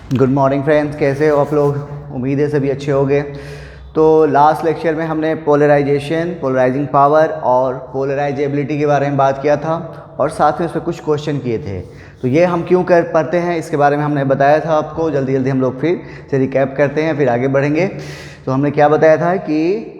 Good morning friends, कैसे हो आप लोग। उम्मीद है सभी अच्छे होंगे। तो लास्ट लेक्चर में हमने पोलराइजेशन, पोलराइजिंग पावर और पोलराइजेबिलिटी के बारे में बात किया था और साथ में उस पर कुछ क्वेश्चन किए थे। तो ये हम क्यों कर पाते हैं इसके बारे में हमने बताया था आपको। जल्दी जल्दी हम लोग फिर से रिकैप करते हैं, फिर आगे बढ़ेंगे। तो हमने क्या बताया था कि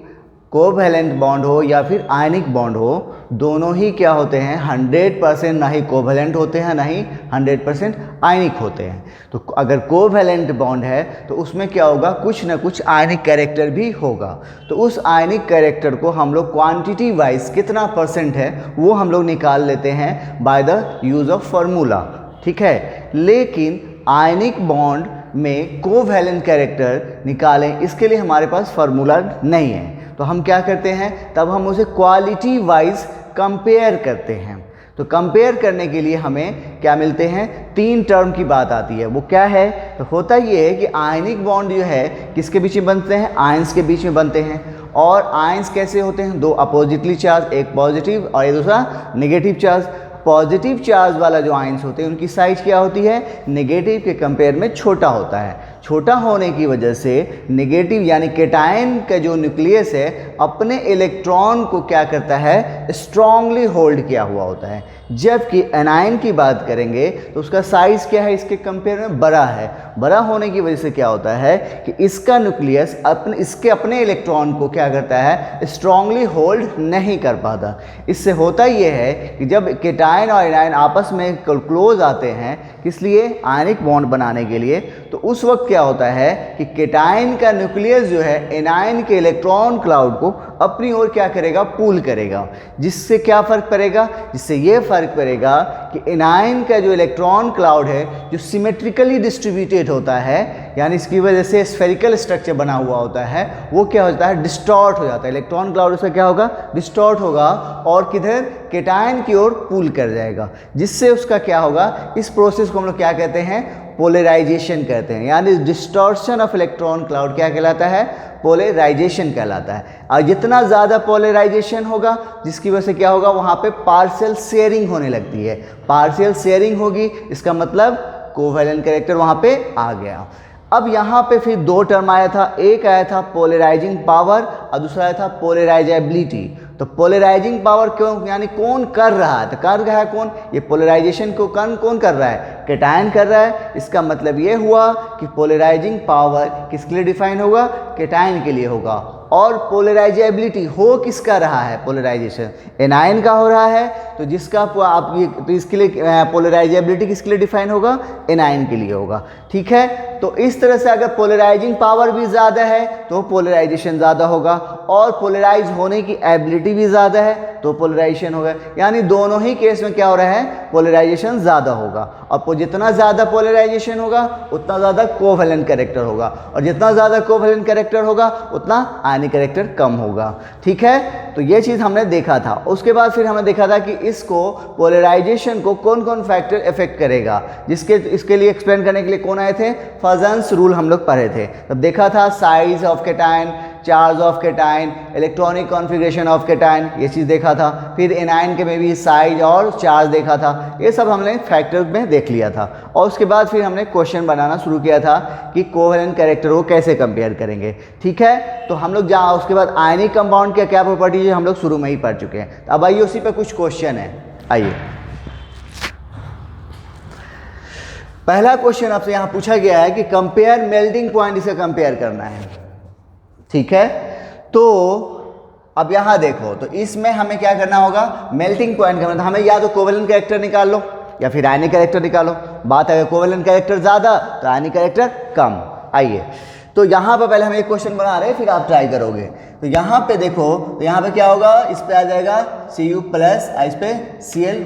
कोवैलेंट बॉन्ड हो या फिर आयनिक बॉन्ड हो, दोनों ही क्या होते हैं 100% ना ही कोवैलेंट होते हैं ना ही 100% आयनिक होते हैं। तो अगर कोवैलेंट बॉन्ड है तो उसमें क्या होगा, कुछ ना कुछ आयनिक कैरेक्टर भी होगा। तो उस आयनिक कैरेक्टर को हम लोग क्वांटिटी वाइज कितना परसेंट है वो हम लोग निकाल लेते हैं by the use of formula, ठीक है। लेकिन आयनिक बॉन्ड में कोवैलेंट कैरेक्टर निकालें इसके लिए हमारे पास फार्मूला नहीं है। तो हम क्या करते हैं, तब हम उसे क्वालिटी वाइज कंपेयर करते हैं। तो कंपेयर करने के लिए हमें क्या मिलते हैं, 3 टर्म की बात आती है। वो क्या है, तो होता ये है कि आयनिक बॉन्ड जो है किसके बीच में बनते हैं, आयंस के बीच में बनते हैं। और आयंस कैसे होते हैं, 2 अपोजिटली चार्ज, एक पॉजिटिव और एक दूसरा नेगेटिव चार्ज। पॉजिटिव चार्ज वाला जो आयंस होते हैं उनकी साइज क्या होती है, नेगेटिव के कंपेयर में छोटा होता है। छोटा होने की वजह से नेगेटिव यानी केटायन का जो न्यूक्लियस है अपने इलेक्ट्रॉन को क्या करता है, स्ट्रांगली होल्ड किया हुआ होता है। जबकि एनायन की बात करेंगे तो उसका साइज क्या है, इसके कंपेयर में बड़ा है। बड़ा होने की वजह से क्या होता है कि इसका न्यूक्लियस इसके अपने इलेक्ट्रॉन को क्या करता है, स्ट्रांगली होल्ड नहीं कर पाता। इससे होता यह है कि जब केटायन और एनायन आपस में क्लोज आते हैं, किस लिए, आयनिक बॉन्ड बनाने के लिए, तो उस वक्त क्या होता है कि केटायन का न्यूक्लियस जो है एनायन के इलेक्ट्रॉन क्लाउड को अपनी ओर क्या करेगा, पुल करेगा। जिससे क्या फर्क पड़ेगा, जिससे ये फर्क पड़ेगा कि एनायन का जो इलेक्ट्रॉन क्लाउड है जो सिमेट्रिकली डिस्ट्रीब्यूटेड होता है, यानी इसकी वजह से स्फेरिकल स्ट्रक्चर बना हुआ होता है, वो क्या होता है, डिस्टॉर्ट हो जाता है। इलेक्ट्रॉन क्लाउड उसका क्या होगा, डिस्टॉर्ट होगा और किधर, केटायन की ओर पुल कर जाएगा। जिससे उसका क्या होगा, इस प्रोसेस को हम लोग क्या कहते हैं, पोलराइजेशन कहते हैं। यानी डिस्टॉर्शन ऑफ इलेक्ट्रॉन क्लाउड क्या कहलाता है, पोलराइजेशन कहलाता है। और जितना ज़्यादा पोलराइजेशन होगा जिसकी वजह से क्या होगा, वहाँ पे पार्शियल शेयरिंग होने लगती है। पार्शियल शेयरिंग होगी, इसका मतलब कोवैलेंट कैरेक्टर वहाँ पे आ गया। अब यहाँ पे फिर 2 टर्म आया था, एक आया था पोलराइजिंग पावर और दूसरा आया था पोलराइजेबिलिटी। तो पोलराइजिंग पावर क्यों, यानी कौन कर रहा है, तो कर रहा है कौन, ये पोलराइजेशन को कौन कर रहा है, केटायन कर रहा है। इसका मतलब ये हुआ कि पोलराइजिंग पावर किसके लिए डिफाइन होगा, केटायन के लिए होगा। और पोलराइजेबिलिटी हो किसका रहा है, पोलराइजेशन एनायन का हो रहा है। तो जिसका आप ये, तो इसके लिए पोलराइजेबिलिटी किसके लिए डिफाइन होगा, एनायन के लिए होगा, ठीक है। तो इस तरह से अगर पोलराइजिंग पावर भी ज़्यादा है तो पोलराइजेशन ज़्यादा होगा, और पोलराइज होने की एबिलिटी भी ज़्यादा है तो पोलराइजेशन होगा। यानी दोनों ही केस में क्या हो रहा है, पोलराइजेशन ज़्यादा होगा। और जितना ज़्यादा पोलराइजेशन होगा उतना ज़्यादा कोवैलेंट कैरेक्टर होगा, और जितना ज़्यादा कोवैलेंट कैरेक्टर होगा उतना आयनिक कैरेक्टर कम होगा, ठीक है। तो ये चीज़ हमने देखा था। उसके बाद फिर हमने देखा था कि इसको पोलराइजेशन को कौन कौन फैक्टर इफेक्ट करेगा, इसके लिए एक्सप्लेन करने के लिए कौन आए थे, फजन्स रूल हम लोग पढ़े थे। तब देखा था size of cation, charge of cation, electronic configuration of cation, ये चीज़ देखा था। फिर एनायन के में भी साइज और चार्ज देखा था। ये सब हमने फैक्टर में देख लिया था। और उसके बाद फिर हमने क्वेश्चन बनाना शुरू किया था कि कोवैलेंट कैरेक्टर को कैसे कंपेयर करेंगे, ठीक है। तो हम लोग जहाँ उसके बाद आयनिक कंपाउंड की क्या प्रॉपर्टीज है हम लोग शुरू में ही पढ़ चुके हैं। अब आइए उसी पर कुछ क्वेश्चन है। आइए, पहला क्वेश्चन आपसे यहाँ पूछा गया है कि कंपेयर मेल्टिंग पॉइंट, इसे कंपेयर करना है, ठीक है। तो अब यहाँ देखो, तो इसमें हमें क्या करना होगा, मेल्टिंग पॉइंट का मतलब हमें या तो कोवैलेंट कैरेक्टर निकाल लो या फिर आयनिक कैरेक्टर निकालो। बात अगर कोवैलेंट कैरेक्टर ज़्यादा तो आयनिक कैरेक्टर कम। आइए, तो यहाँ पर पहले हम एक क्वेश्चन बना रहे हैं, फिर आप ट्राई करोगे। तो यहाँ पे देखो, तो यहाँ पे क्या होगा, इस पे आ जाएगा Cu प्लस, इस पे Cl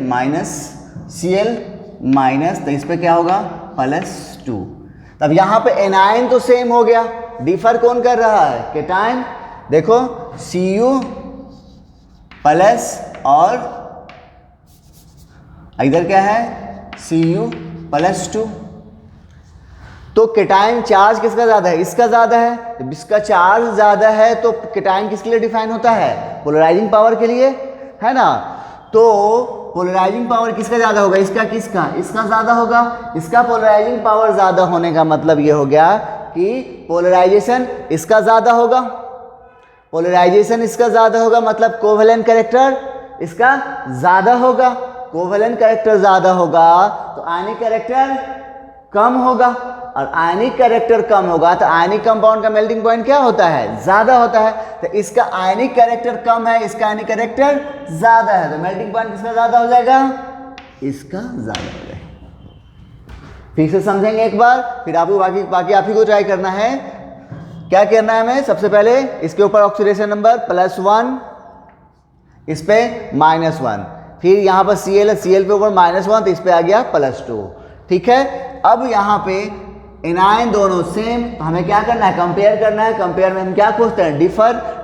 माइनस, तो इस पे क्या होगा, +2। तब यहाँ पे एनायन तो सेम हो गया, डिफर कौन कर रहा है, केटायन। देखो Cu प्लस और इधर क्या है, Cu +2। तो केटायन चार्ज किसका ज़्यादा है, इसका ज़्यादा है। तो इसका चार्ज ज़्यादा है तो केटायन किसके लिए डिफाइन होता है, पोलराइजिंग पावर के लिए, है ना। तो पोलराइजिंग पावर किसका ज़्यादा होगा, इसका इसका ज़्यादा होगा। इसका पोलराइजिंग पावर ज़्यादा होने का मतलब ये हो गया कि पोलराइजेशन इसका ज़्यादा होगा। पोलराइजेशन इसका ज़्यादा होगा मतलब कोवेलेंट कैरेक्टर इसका ज़्यादा होगा। कोवेलेंट कैरेक्टर ज़्यादा होगा तो आयनिक कैरेक्टर कम होगा, और आयनिक कैरेक्टर कम होगा तो आयनिक कंपाउंड का मेल्टिंग पॉइंट क्या होता है, ज़्यादा होता है। तो इसका आयनिक कैरेक्टर कम है, इसका आयनिक कैरेक्टर ज़्यादा है, तो मेल्टिंग पॉइंट किसका ज़्यादा हो जाएगा, इसका ज़्यादा हो जाएगा। ठीक से समझेंगे एक बार, फिर आपको बाकी आप ही को ट्राई करना है। क्या करना है हमें, सबसे पहले इसके ऊपर ऑक्सीडेशन नंबर +1, इस पे -1, फिर यहाँ पर Cl है, Cl पे ऊपर -1 तो इस पे आ गया +2। ठीक है, अब यहाँ पे एनायन दोनों सेम, तो हमें क्या करना है, कंपेयर करना है। कंपेयर में हम क्या खोजते हैं,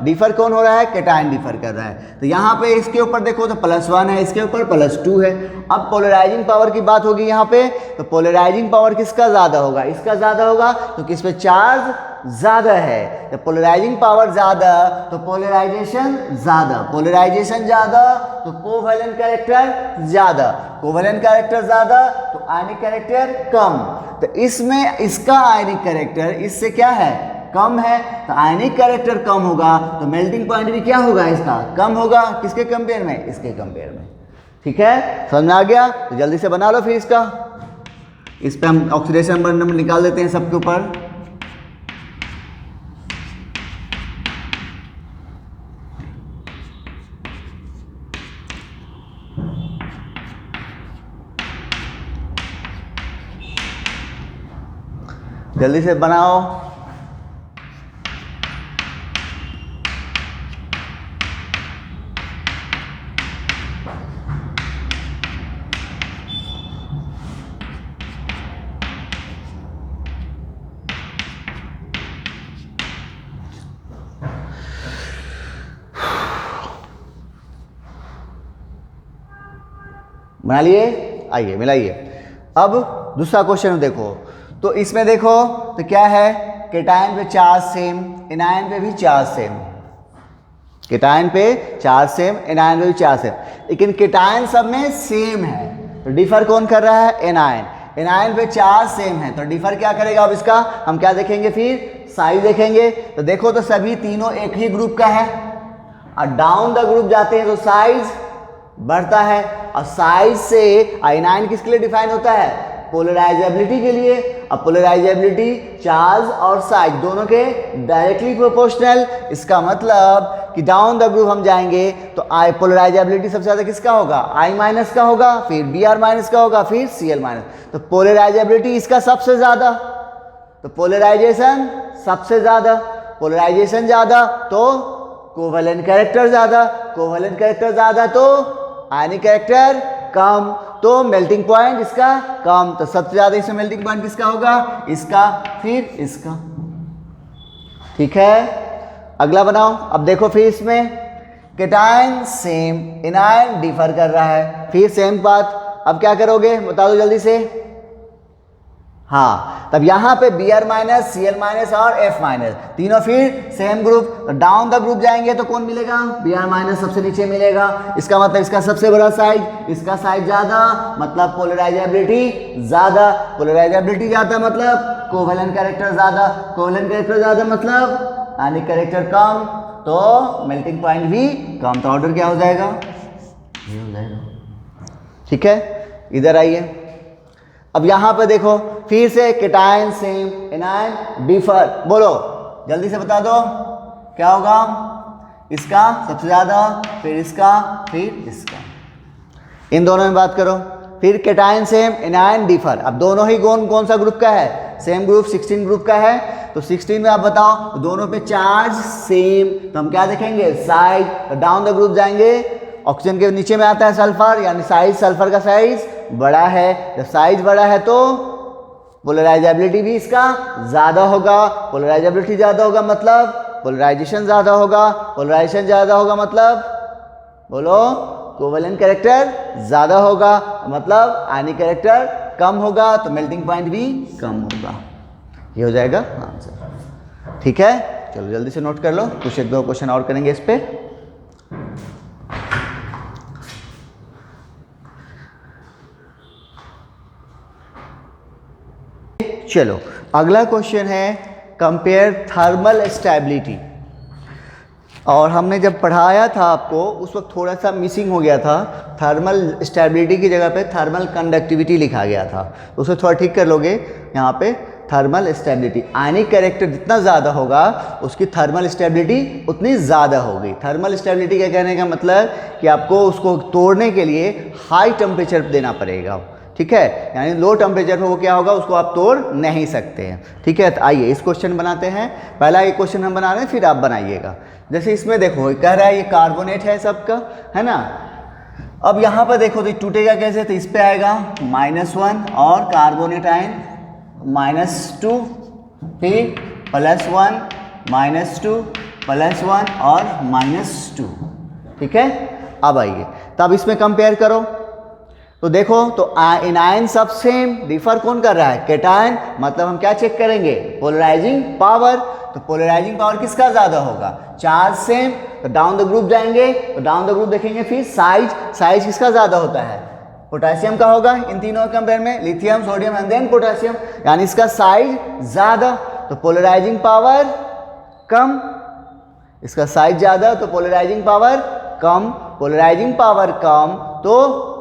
डिफर कौन हो रहा है, कैटायन डिफर कर रहा है। तो यहाँ पे इसके ऊपर देखो तो +1 है, इसके ऊपर +2 है। अब पोलराइजिंग पावर की बात होगी यहाँ पे, तो पोलराइजिंग पावर किसका ज़्यादा होगा, इसका ज़्यादा होगा क्योंकि इस पर चार्ज ज़्यादा है। तो पोलराइजिंग पावर ज़्यादा तो पोलराइजेशन ज़्यादा, पोलराइजेशन ज़्यादा तो कोवेलेंट कैरेक्टर ज़्यादा, कोवेलेंट कैरेक्टर ज़्यादा तो आयनिक कैरेक्टर कम। तो इसमें इसका आयनिक कैरेक्टर इससे क्या है, कम है, तो आयनिक कैरेक्टर कम होगा तो मेल्टिंग पॉइंट भी क्या होगा, इसका कम होगा। किसके कंपेयर में, इसके कंपेयर में। ठीक है, समझ में आ गया, तो जल्दी से बना लो फिर इसका। इस पे हम ऑक्सीडेशन नंबर निकाल देते हैं सबके ऊपर। जल्दी से बनाओ। बना लिए, आइए मिलाइए। अब दूसरा क्वेश्चन देखो, तो इसमें देखो तो क्या है, कैटायन पे चार्ज सेम, एनायन पे भी चार्ज सेम, कैटायन पे चार्ज सेम, एनायन पे भी चार्ज सेम, लेकिन कैटायन सब में सेम है। तो डिफर कौन कर रहा है, एनायन। एनायन पे चार्ज सेम है तो डिफर क्या करेगा, अब इसका हम क्या देखेंगे, फिर साइज देखेंगे। तो देखो तो सभी तीनों एक ही ग्रुप का है, और डाउन द ग्रुप जाते हैं तो साइज बढ़ता है, और साइज से एनायन किसके लिए डिफाइन होता है, पोलराइजेबिलिटी के लिए। अब पोलराइजेबिलिटी चार्ज और साइज दोनों के डायरेक्टली प्रोपोर्शनल। इसका मतलब कि डाउन द ग्रुप हम जाएंगे तो आई पोलराइजेबिलिटी सबसे ज़्यादा किसका होगा, I- का होगा, फिर Br- का होगा, फिर Cl-। तो पोलराइजेबिलिटी इसका सबसे ज़्यादा, तो पोलराइजेशन सबसे ज़्यादा, पोलराइजेशन ज़्यादा तो कोवेलेंट कैरेक्टर ज़्यादा, कोवेलेंट कैरेक्टर ज़्यादा तो आयनिक कैरेक्टर कम, तो मेल्टिंग पॉइंट इसका कम। तो सबसे ज़्यादा इसमें मेल्टिंग पॉइंट किसका होगा, इसका, फिर इसका। ठीक है, अगला बनाओ। अब देखो फिर इसमें कैटायन सेम, एनायन डिफर कर रहा है, फिर सेम बात। अब क्या करोगे बता दो जल्दी से। हाँ, तब यहाँ पे Br-, Cl- और F- तीनों फिर सेम ग्रुप। तो डाउन द ग्रुप जाएंगे तो कौन मिलेगा, Br- सबसे नीचे मिलेगा। इसका मतलब इसका सबसे बड़ा साइज, इसका साइज ज़्यादा मतलब पोलराइजेबिलिटी ज़्यादा, पोलराइजेबिलिटी ज़्यादा मतलब कोवेलेंट कैरेक्टर ज़्यादा, कोवेलेंट कैरेक्टर ज़्यादा मतलब आयनिक कैरेक्टर कम, तो मेल्टिंग पॉइंट भी कम। तो ऑर्डर क्या हो जाएगा, ये हो जाएगा। ठीक है, इधर आइए। अब यहाँ पे देखो फिर से कैटायन सेम, एनायन डिफर, बोलो जल्दी से बता दो क्या होगा, इसका सबसे ज़्यादा, फिर इसका, फिर इसका। इन दोनों में बात करो। फिर कैटायन सेम, एनायन डिफर। अब दोनों ही कौन सा ग्रुप का है, सेम ग्रुप, 16 ग्रुप का है। तो 16 में आप बताओ दोनों पे चार्ज सेम, तो हम क्या देखेंगे, साइज। तो डाउन द ग्रुप जाएंगे, ऑक्सीजन के नीचे में आता है सल्फर, यानी साइज, सल्फर का साइज बड़ा है। जब साइज बड़ा है तो पोलराइजेबिलिटी भी इसका ज़्यादा होगा, पोलराइजेबिलिटी ज़्यादा होगा मतलब पोलराइजेशन ज़्यादा होगा, पोलराइजेशन ज़्यादा होगा मतलब बोलो कोवेलेंट कैरेक्टर ज़्यादा होगा, मतलब आयनिक कैरेक्टर कम होगा, तो मेल्टिंग पॉइंट भी कम होगा। ये हो जाएगा आंसर। ठीक है, चलो जल्दी से नोट कर लो, कुछ एक दो क्वेश्चन और करेंगे इस पे। चलो अगला क्वेश्चन है कंपेयर थर्मल स्टेबिलिटी। और हमने जब पढ़ाया था आपको उस वक्त थोड़ा सा मिसिंग हो गया था, थर्मल स्टेबिलिटी की जगह पे थर्मल कंडक्टिविटी लिखा गया था, तो उसे थोड़ा ठीक कर लोगे। यहाँ पे थर्मल स्टेबिलिटी, आयनिक कैरेक्टर जितना ज़्यादा होगा उसकी थर्मल स्टेबिलिटी उतनी ज़्यादा होगी। थर्मल स्टेबिलिटी का कहने का मतलब कि आपको उसको तोड़ने के लिए हाई टेम्परेचर देना पड़ेगा, ठीक है। यानी लो टेम्परेचर पर वो क्या होगा, उसको आप तोड़ नहीं सकते हैं, ठीक है। तो आइए इस क्वेश्चन बनाते हैं। पहला ये क्वेश्चन हम बना रहे हैं, फिर आप बनाइएगा। जैसे इसमें देखो कह रहा है ये कार्बोनेट है सबका, है ना। अब यहाँ पर देखो तो टूटेगा कैसे, तो इस पे आएगा -1 और कार्बोनेट आयन -2, फिर +1 -2 +1 और -2, ठीक है। अब आइए तब इसमें कंपेयर करो तो देखो तो एनायन सब सेम, डिफर कौन कर रहा है, कैटायन। मतलब हम क्या चेक करेंगे, पोलराइजिंग पावर। तो पोलराइजिंग पावर किसका ज्यादा होगा, चार्ज सेम। तो डाउन द ग्रुप जाएंगे तो डाउन द ग्रुप देखेंगे, फिर साइज किसका ज्यादा होता है, पोटेशियम का होगा इन तीनों के कंपेयर में, lithium sodium and then potassium, यानी इसका साइज ज्यादा। तो पोलराइजिंग पावर कम, इसका साइज ज्यादा तो पोलराइजिंग पावर कम। पोलराइजिंग पावर कम तो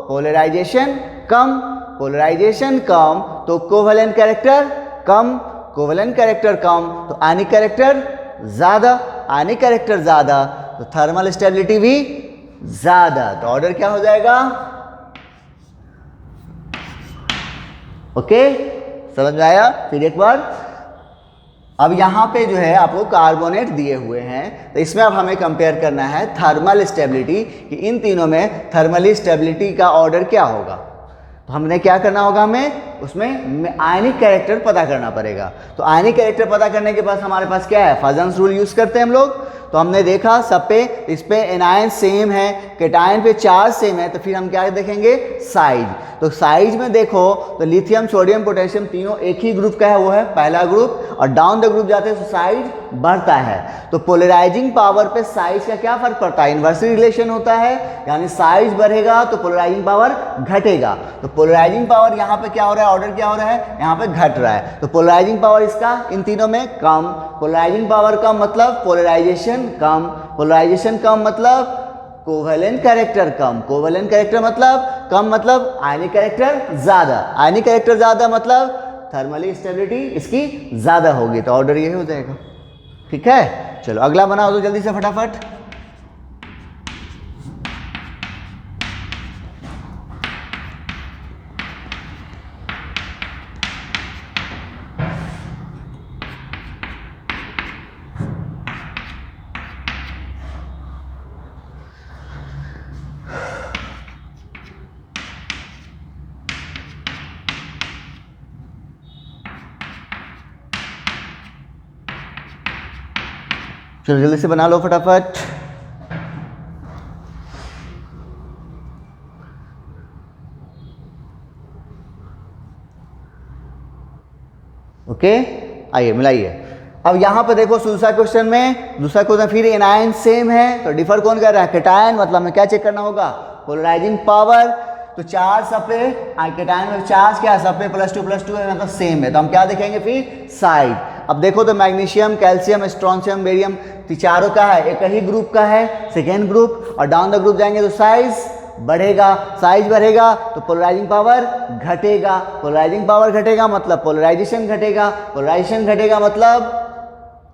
पोलराइजेशन कम, पोलराइजेशन कम तो कोवेलेंट कैरेक्टर कम, कोवेलेंट कैरेक्टर कम तो आयनिक कैरेक्टर ज़्यादा, आयनिक कैरेक्टर ज़्यादा तो थर्मल स्टेबिलिटी भी ज़्यादा। तो ऑर्डर क्या हो जाएगा, ओके, समझ में आया। फिर एक बार, अब यहाँ पे जो है आपको कार्बोनेट दिए हुए हैं, तो इसमें अब हमें कंपेयर करना है थर्मल स्टेबिलिटी कि इन तीनों में थर्मली स्टेबिलिटी का ऑर्डर क्या होगा। तो हमने क्या करना होगा, हमें उसमें आयनिक कैरेक्टर पता करना पड़ेगा। तो आयनिक कैरेक्टर पता करने के पास हमारे पास क्या है, फजन्स रूल यूज़ करते हैं हम लोग। तो हमने देखा सब पे, इस पे एनायन सेम है, कैटायन पे चार्ज सेम है, तो फिर हम क्या देखेंगे, साइज। तो साइज में देखो तो लिथियम सोडियम पोटेशियम तीनों एक ही ग्रुप का है, वो है पहला ग्रुप, और डाउन द ग्रुप जाते हैं तो साइज बढ़ता है। तो पोलराइजिंग पावर पे साइज का क्या फर्क पड़ता है, इन्वर्सली रिलेशन होता है, यानी साइज बढ़ेगा तो पोलराइजिंग पावर घटेगा। तो पोलराइजिंग पावर यहाँ पे क्या हो रहा है, ऑर्डर क्या हो रहा है, यहाँ पे घट रहा है। तो पोलराइजिंग पावर इसका इन तीनों में कम, पोलराइजिंग पावर कम मतलब पोलराइजेशन कम, पोलराइजेशन कम मतलब कोवेलेंट कैरेक्टर कम, कोवेलेंट कैरेक्टर मतलब कम मतलब आयनिक कैरेक्टर ज़्यादा, आयनिक कैरेक्टर ज़्यादा मतलब थर्मली स्टेबिलिटी इसकी ज़्यादा होगी। तो ऑर्डर ये हो जाएगा, ठीक है। चलो अगला बनाओ तो जल्दी से फटाफट। चलो जल्दी से बना लो फटाफट। ओके, आइए मिलाइए। अब यहाँ पे देखो दूसरा क्वेश्चन में, दूसरा क्वेश्चन फिर एनायन सेम है, तो डिफर कौन कर रहा है, कैटायन। मतलब हमें क्या चेक करना होगा, पोलराइजिंग पावर। तो चार्ज सब पे, कैटायन में चार्ज क्या है, सब पे +2 है, मतलब सेम है। तो हम क्या देखेंगे फिर, साइड। अब देखो तो मैग्नीशियम कैल्शियम स्ट्रोंशियम बेरियम चारों का है, एक ही ग्रुप का है, सेकेंड ग्रुप, और डाउन द ग्रुप जाएंगे तो साइज बढ़ेगा, साइज बढ़ेगा तो पोलराइजिंग पावर घटेगा, पोलराइजिंग पावर घटेगा मतलब पोलराइजेशन घटेगा, पोलराइजेशन घटेगा मतलब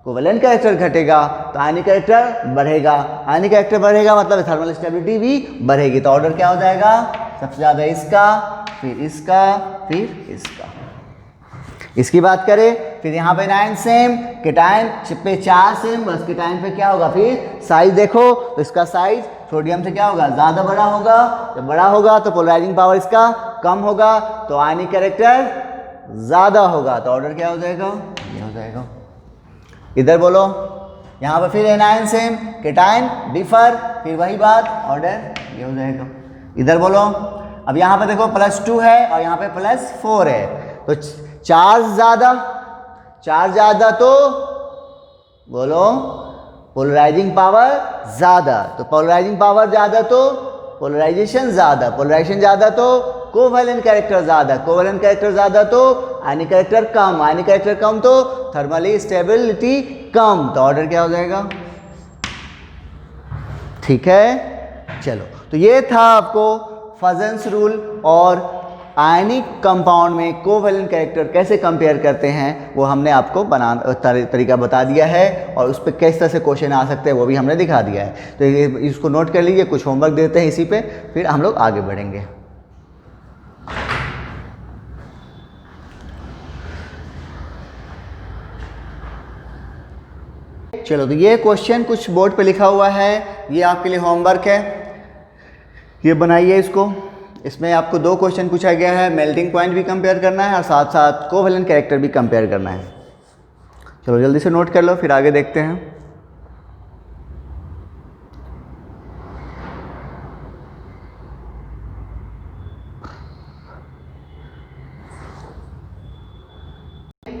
कोवेलेंट कैरेक्टर घटेगा, तो आयनिक कैरेक्टर बढ़ेगा, आयनिक कैरेक्टर बढ़ेगा मतलब थर्मल स्टेबिलिटी भी बढ़ेगी। तो ऑर्डर क्या हो जाएगा, सबसे ज़्यादा इसका, फिर इसका, फिर इसका। इसकी बात करें फिर यहाँ पे एनायन सेम, कैटायन पे चार्ज सेम, बस कैटायन पे क्या होगा, फिर साइज देखो तो इसका साइज सोडियम से क्या होगा, ज़्यादा बड़ा होगा। जब बड़ा होगा तो पोलराइजिंग पावर इसका कम होगा, तो आयनिक कैरेक्टर ज़्यादा होगा। तो ऑर्डर क्या हो जाएगा, ये हो जाएगा। इधर बोलो, यहाँ पे फिर एनायन सेम, कैटायन डिफर, फिर वही बात, ऑर्डर ये हो जाएगा। इधर बोलो, अब यहाँ पे देखो +2 है और यहाँ पे +4 है, तो चार्ज ज़्यादा, चार्ज ज़्यादा तो बोलो पोलराइजिंग पावर ज़्यादा, तो पोलराइजिंग पावर ज़्यादा तो पोलराइजेशन ज़्यादा, पोलराइजेशन ज़्यादा तो कोवैलेंट कैरेक्टर ज़्यादा, कोवैलेंट कैरेक्टर ज़्यादा तो आयनिक कैरेक्टर कम, आयनिक कैरेक्टर कम तो थर्मली स्टेबिलिटी कम। तो ऑर्डर क्या हो जाएगा? ठीक है, चलो तो ये था आपको फजन्स रूल और आयनिक कंपाउंड में कोवैलेंट कैरेक्टर कैसे कंपेयर करते हैं वो हमने आपको तरीका बता दिया है, और उस पर किस तरह से क्वेश्चन आ सकते हैं वो भी हमने दिखा दिया है। तो ये इसको नोट कर लीजिए, कुछ होमवर्क देते हैं इसी पे, फिर हम लोग आगे बढ़ेंगे। चलो तो ये क्वेश्चन कुछ बोर्ड पे लिखा हुआ है, ये आपके लिए होमवर्क है, ये बनाइए इसको। इसमें आपको 2 क्वेश्चन पूछा गया है, मेल्टिंग पॉइंट भी कंपेयर करना है और साथ साथ कोवैलेंट कैरेक्टर भी कंपेयर करना है। चलो जल्दी से नोट कर लो, फिर आगे देखते हैं।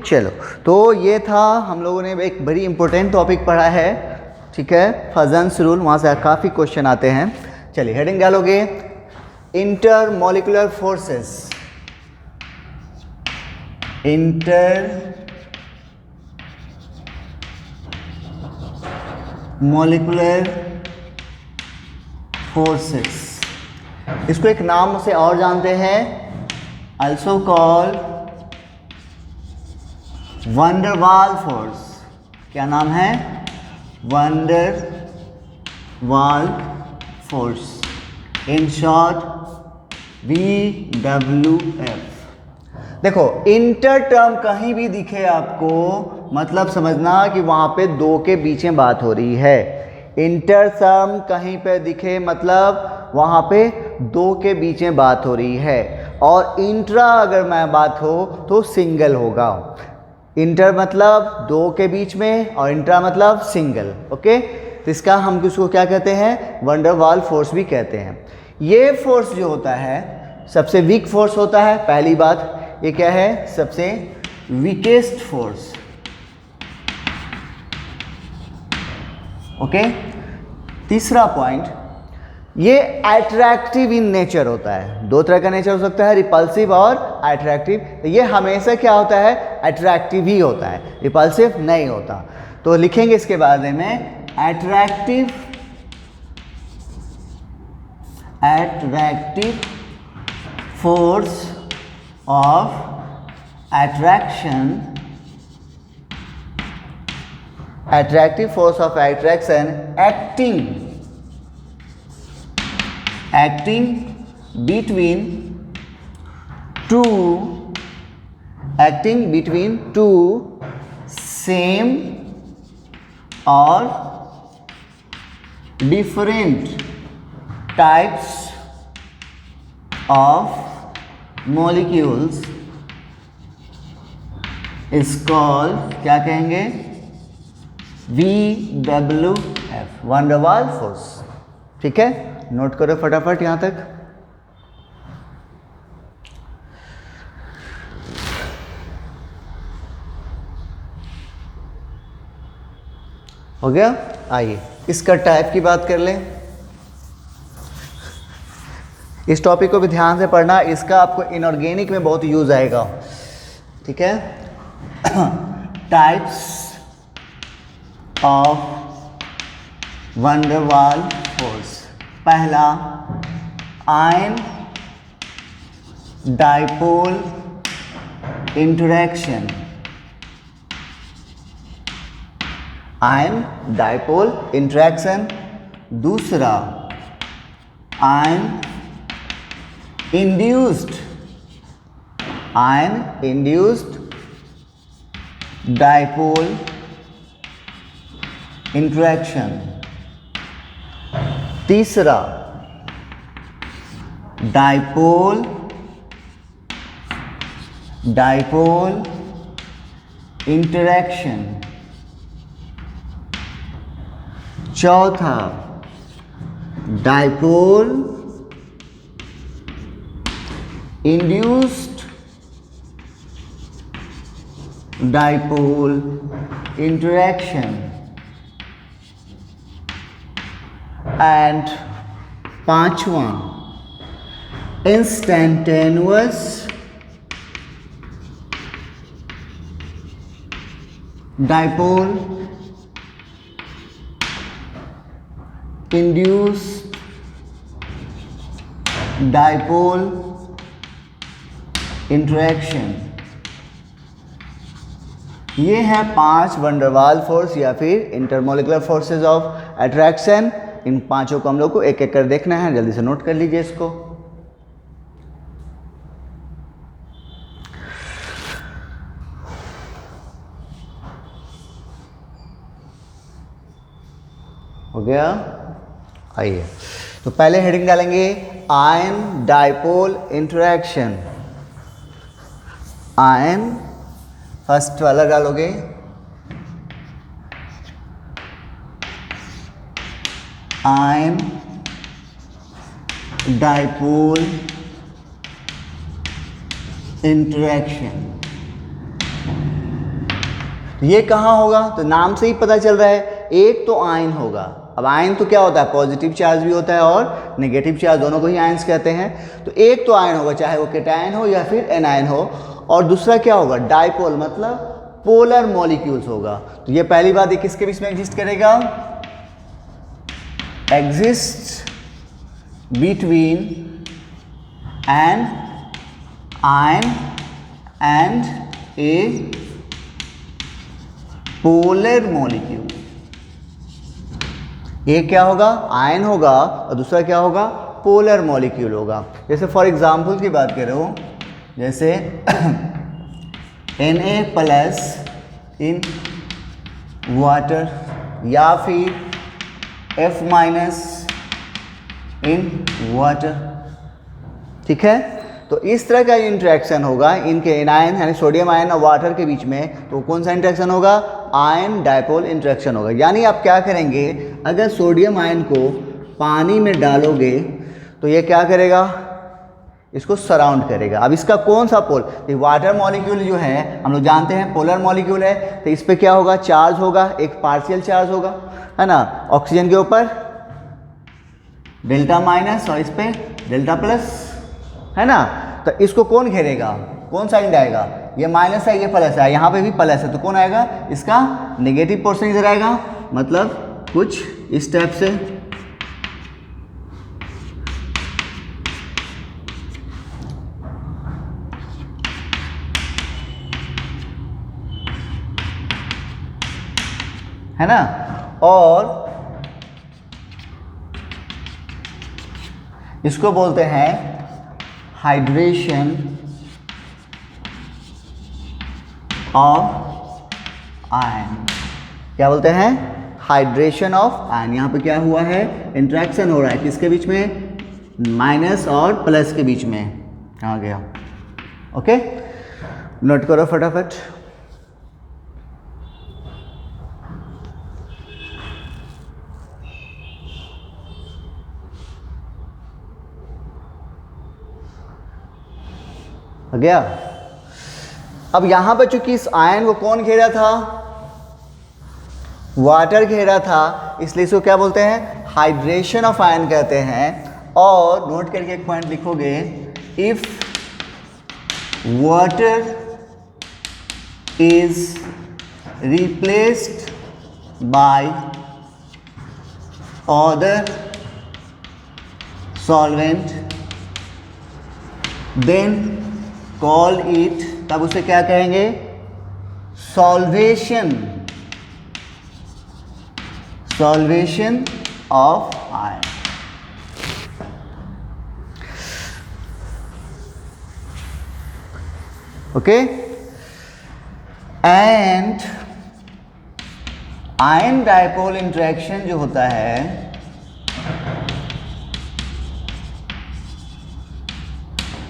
चलो तो ये था, हम लोगों ने एक बड़ी इंपॉर्टेंट टॉपिक पढ़ा है, ठीक है, फजन्स रूल, वहाँ से काफ़ी क्वेश्चन आते हैं। चलिए हेडिंग डालोगे, inter molecular forces, inter molecular forces, इसको एक नाम से और जानते हैं, also called van der Waals force. क्या नाम है? Van der Waals force, in short VWF। देखो इंटर टर्म कहीं भी दिखे आपको, मतलब समझना कि वहाँ पे 2 के बीच में बात हो रही है। इंटर टर्म कहीं पे दिखे मतलब वहाँ पे 2 के बीच में बात हो रही है, और इंट्रा अगर मैं बात हो तो सिंगल होगा। इंटर मतलब 2 के बीच में और इंट्रा मतलब सिंगल, ओके। तो इसका हम किसको क्या कहते हैं? वैन डर वाल फोर्स भी कहते हैं। ये फोर्स जो होता है सबसे वीक फोर्स होता है, पहली बात। ये क्या है? सबसे वीकेस्ट फोर्स, ओके। तीसरा पॉइंट, ये अट्रैक्टिव इन नेचर होता है। 2 तरह का नेचर हो सकता है, रिपल्सिव और अट्रैक्टिव। तो ये हमेशा क्या होता है? अट्रैक्टिव ही होता है, रिपल्सिव नहीं होता। तो लिखेंगे इसके बारे में, attractive force of attraction, attractive force of attraction acting between two same or different types of molecules is called, क्या कहेंगे? VWF, van der Waals force. ठीक है, नोट करो फटाफट यहां तक। हो गया? आइए इसका टाइप की बात कर लें। इस टॉपिक को भी ध्यान से पढ़ना, इसका आपको इनऑर्गेनिक में बहुत यूज आएगा। ठीक है, types of van der Waals force. पहला, ion dipole interaction, ion dipole interaction. दूसरा, आयन इंड्यूस्ड डाइपोल इंटरेक्शन। तीसरा, डाइपोल इंटरेक्शन। चौथा, dipole induced dipole interaction. And पांचवा, instantaneous dipole induced dipole interaction. ये है 5 वंडरवाल फोर्स या फिर इंटरमोलिकुलर फोर्सेस ऑफ अट्रैक्शन। इन पांचों को हम लोग को एक एक कर देखना है, जल्दी से नोट कर लीजिए इसको। हो गया, आइए तो पहले हेडिंग डालेंगे ion dipole interaction. Ion first वाला डालोगे, आयन डाइपोल इंटरेक्शन। ये कहाँ होगा? तो नाम से ही पता चल रहा है, एक तो आयन होगा। अब आयन तो क्या होता है? पॉजिटिव चार्ज भी होता है और नेगेटिव चार्ज, दोनों को ही आयंस कहते हैं। तो एक तो आयन होगा, चाहे वो केटायन हो या फिर एनायन हो। और दूसरा क्या होगा? डाइपोल, मतलब पोलर मॉलिक्यूल्स होगा। तो ये पहली बात, ये किसके बीच में एग्जिस्ट करेगा? Exist between an ion and a polar molecule. एक क्या होगा? आयन होगा और दूसरा क्या होगा? पोलर मॉलिक्यूल होगा। जैसे फॉर एग्जांपल की बात कर रहे हो, जैसे Na प्लस इन वाटर या फिर F माइनस इन वाटर, ठीक है। तो इस तरह का इंटरेक्शन होगा इनके एनायन यानी सोडियम आयन और वाटर के बीच में। तो कौन सा इंटरेक्शन होगा? आयन डाइपोल इंटरेक्शन होगा। यानी आप क्या करेंगे, अगर सोडियम आयन को पानी में डालोगे तो ये क्या करेगा? इसको सराउंड करेगा। अब इसका कौन सा पोल? तो वाटर मॉलिक्यूल जो है हम लोग जानते हैं पोलर मॉलिक्यूल है, तो इस पे क्या होगा? चार्ज होगा, एक पार्शियल चार्ज होगा, है ना। ऑक्सीजन के ऊपर डेल्टा माइनस और इस पे डेल्टा प्लस, है ना। तो इसको कौन घेरेगा? कौन साइन आएगा? ये माइनस है, ये प्लस है, यहाँ पे भी प्लस है, तो कौन आएगा? इसका नेगेटिव पोर्शन इधर आएगा। मतलब कुछ इस टाइप से, है ना। और इसको बोलते हैं हाइड्रेशन ऑफ आयन। क्या बोलते हैं? Hydration of ion. यहाँ पे क्या हुआ है? इंटरेक्शन हो रहा है किसके बीच में? माइनस और प्लस के बीच में। कहाँ गया? ओके, नोट करो फटाफट। हो गया। अब यहां पर चूंकि इस आयन को कौन घेरा था? वाटर घेरा था, इसलिए इसको क्या बोलते हैं? हाइड्रेशन ऑफ आयन कहते हैं। और नोट करके एक पॉइंट लिखोगे, if water is replaced by other solvent then call it, तब उसे क्या कहेंगे? Solvation, solvation of ion. Okay, and ion dipole interaction जो होता है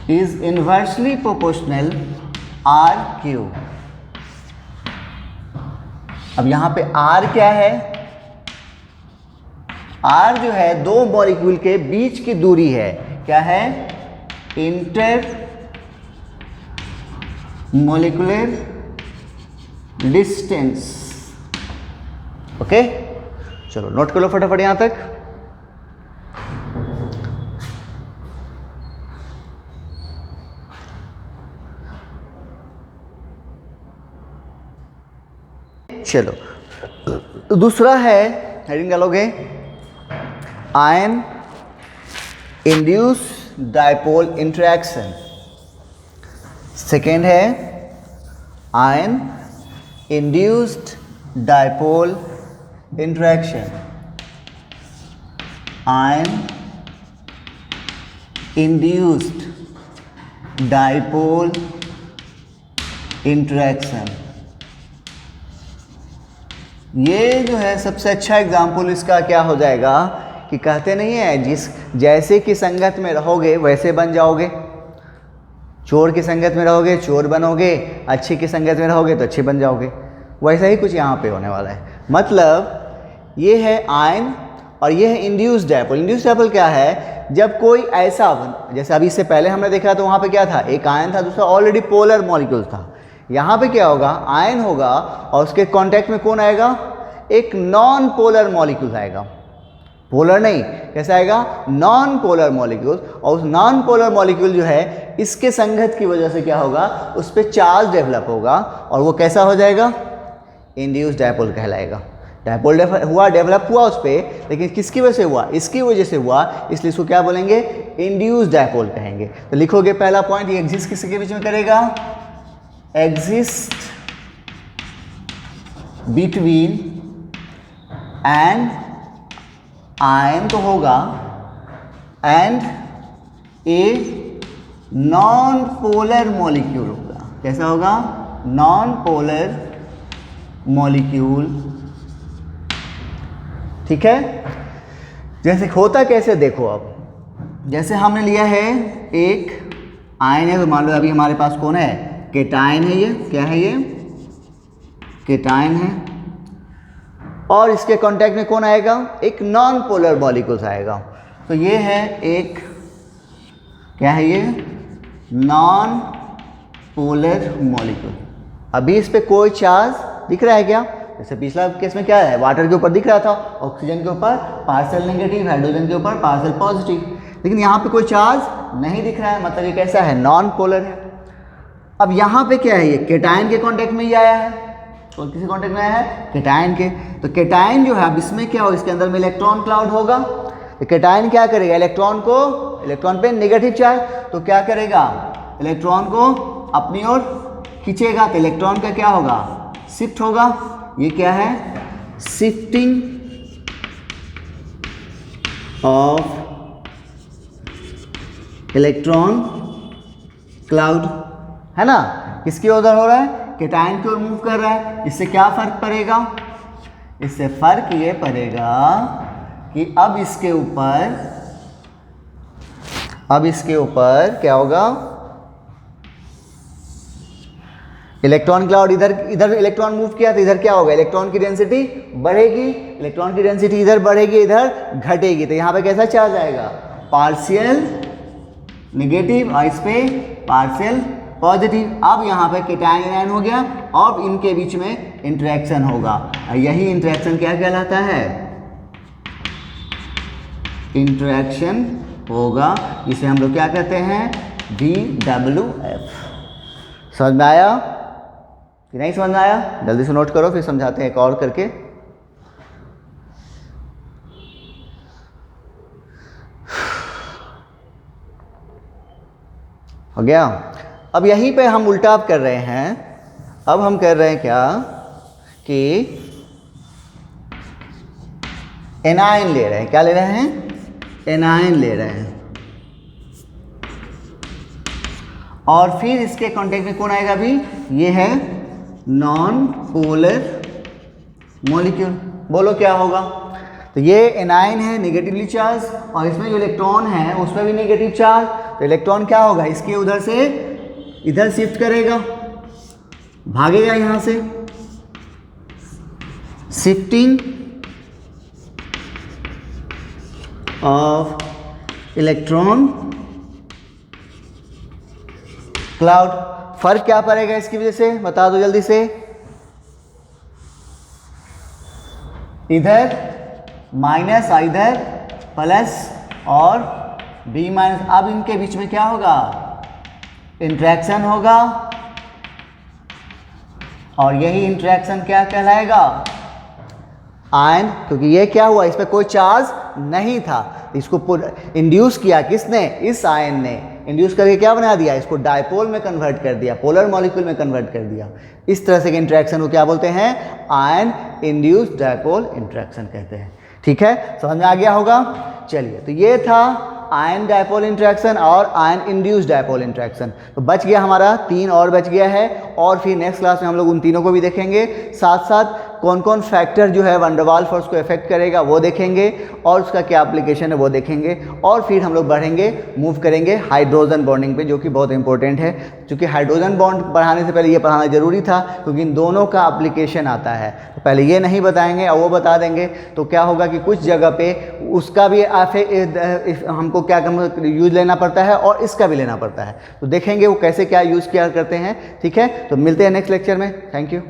is inversely proportional R Q. अब यहां पे आर क्या है? आर जो है दो मॉलिक्यूल के बीच की दूरी है। क्या है? Inter molecular distance. ओके, चलो नोट कर लो फटाफट यहां तक। चलो दूसरा है, हेडिंग डालोगे ion induce dipole interaction. Second है ion induced dipole interaction. Ion induced dipole interaction. ये जो है सबसे अच्छा एग्जाम्पल इसका क्या हो जाएगा कि कहते नहीं है जिस जैसे की संगत में रहोगे वैसे बन जाओगे। चोर की संगत में रहोगे चोर बनोगे, अच्छे की संगत में रहोगे तो अच्छे बन जाओगे। वैसा ही कुछ यहाँ पे होने वाला है। मतलब ये है आयन और ये है इंड्यूस्ड डायपोल। इंड्यूस्ड डायपोल क्या है, जब कोई ऐसा जैसे अभी इससे पहले हमने देखा तो वहाँ पे क्या था, एक आयन था, दूसरा ऑलरेडी पोलर मॉलिक्यूल था। यहाँ पे क्या होगा, आयन होगा और उसके कांटेक्ट में कौन आएगा, एक नॉन पोलर मॉलिक्यूल आएगा। पोलर नहीं, कैसा आएगा, नॉन पोलर मॉलिक्यूल। और उस नॉन पोलर मॉलिक्यूल जो है इसके संगत की वजह से क्या होगा, उस पर चार्ज डेवलप होगा और वो कैसा हो जाएगा, इंड्यूस्ड डायपोल कहलाएगा। डायपोल हुआ, डेवलप हुआ उस पर, लेकिन किसकी वजह से हुआ, इसकी वजह से हुआ, इसलिए इसको क्या बोलेंगे, इंड्यूस्ड डायपोल कहेंगे। तो लिखोगे पहला पॉइंट, ये एग्जिस्ट किसके बीच में करेगा, एग्जिस्ट बिटवीन एंड आयन तो होगा and a non polar molecule होगा। कैसा होगा, नॉन पोलर मॉलिक्यूल। ठीक है, जैसे होता कैसे देखो, अब जैसे हमने लिया है एक आयन है, तो मान लो अभी हमारे पास कौन है, केटायन है। ये क्या है, ये केटायन है और इसके कांटेक्ट में कौन आएगा, एक नॉन पोलर मॉलिक्यूल आएगा। तो ये है एक, क्या है ये, नॉन पोलर मॉलिक्यूल। अभी इस पे कोई चार्ज दिख रहा है क्या, जैसे पिछला केस में क्या है, वाटर के ऊपर दिख रहा था, ऑक्सीजन के ऊपर पार्शियल नेगेटिव, हाइड्रोजन के ऊपर पार्शियल पॉजिटिव, लेकिन यहाँ पे कोई चार्ज नहीं दिख रहा है, मतलब ये कैसा है, नॉन पोलर है। अब यहाँ पे क्या है, ये केटायन के कांटेक्ट में ही आया है। तो किसी कांटेक्ट में आया है, केटायन के। तो केटायन जो है, अब इसमें क्या हो, इसके अंदर में इलेक्ट्रॉन क्लाउड होगा। तो केटायन क्या करेगा, इलेक्ट्रॉन को, इलेक्ट्रॉन पे नेगेटिव चार्ज, तो क्या करेगा, इलेक्ट्रॉन को अपनी ओर खींचेगा। तो इलेक्ट्रॉन का क्या होगा, शिफ्ट होगा। ये क्या है, शिफ्टिंग ऑफ इलेक्ट्रॉन क्लाउड, है ना, किसकी उधर हो रहा है, केटायन की ओर मूव कर रहा है। इससे क्या फर्क पड़ेगा, इससे फर्क ये पड़ेगा कि अब इसके ऊपर क्या होगा, इलेक्ट्रॉन क्लाउड, इधर इलेक्ट्रॉन मूव किया तो इधर क्या होगा, इलेक्ट्रॉन की डेंसिटी बढ़ेगी, इलेक्ट्रॉन की डेंसिटी इधर बढ़ेगी, इधर घटेगी। तो यहाँ पे कैसा चार्ज आएगा, पार्शियल नेगेटिव और इस पे पार्शियल पॉजिटिव। अब यहाँ पे केटायन आयन हो गया और इनके बीच में इंटरेक्शन होगा। यही इंटरेक्शन क्या कहलाता है, इंटरेक्शन होगा, इसे हम लोग क्या कहते हैं, DWF। समझ में आया कि नहीं समझ में आया, जल्दी से नोट करो, फिर समझाते हैं एक और करके। हो गया। अब यहीं पे हम उल्टा कर रहे हैं। अब हम कर रहे हैं क्या कि एनायन ले रहे हैं। क्या ले रहे हैं, एनायन ले रहे हैं। और फिर इसके कांटेक्ट में कौन आएगा, अभी ये है नॉन पोलर मॉलिक्यूल। बोलो क्या होगा, तो ये एनायन है, नेगेटिवली चार्ज, और इसमें जो इलेक्ट्रॉन है उसमें भी नेगेटिव चार्ज। तो इलेक्ट्रॉन क्या होगा, इसके उधर से इधर शिफ्ट करेगा, भागेगा यहां से, शिफ्टिंग ऑफ इलेक्ट्रॉन क्लाउड। फर्क क्या पड़ेगा इसकी वजह से, बता दो जल्दी से। इधर माइनस, इधर प्लस और B माइनस। अब इनके बीच में क्या होगा, इंट्रैक्शन होगा और यही इंटरेक्शन क्या कहलाएगा? आयन, क्योंकि ये क्या हुआ, इसमें कोई चार्ज नहीं था, इसको इंड्यूस किया किसने? इस आयन ने इंड्यूस करके क्या बना दिया? इसको डायपोल में कन्वर्ट कर दिया, पोलर मॉलिक्यूल में कन्वर्ट कर दिया। इस तरह से के इंटरेक्शन को क्या बोलते हैं? आयन इंड्यूस्ड डायपोल इंटरेक्शन कहते हैं। ठीक है, समझ में आ गया होगा। चलिए, तो ये था आयन डायपोल इंटरेक्शन और आयन इंड्यूस्ड डायपोल इंटरेक्शन। तो बच गया हमारा 3 और बच गया है, और फिर नेक्स्ट क्लास में हम लोग उन तीनों को भी देखेंगे, साथ साथ कौन कौन फैक्टर जो है वैन डर वाल्स फोर्स को इफेक्ट करेगा वो देखेंगे, और उसका क्या एप्लीकेशन है वो देखेंगे, और फिर हम लोग बढ़ेंगे, मूव करेंगे हाइड्रोजन बॉन्डिंग पे, जो कि बहुत इंपॉर्टेंट है। क्योंकि हाइड्रोजन बॉन्ड पढ़ाने से पहले ये पढ़ाना जरूरी था, क्योंकि इन दोनों का एप्लीकेशन आता है। तो पहले ये नहीं बताएंगे और वो बता देंगे, तो क्या होगा कि कुछ जगह पे उसका भी हमको क्या यूज लेना पड़ता है और इसका भी लेना पड़ता है। तो देखेंगे वो कैसे क्या यूज़ किया करते हैं। ठीक है, तो मिलते हैं नेक्स्ट लेक्चर में। Thank you.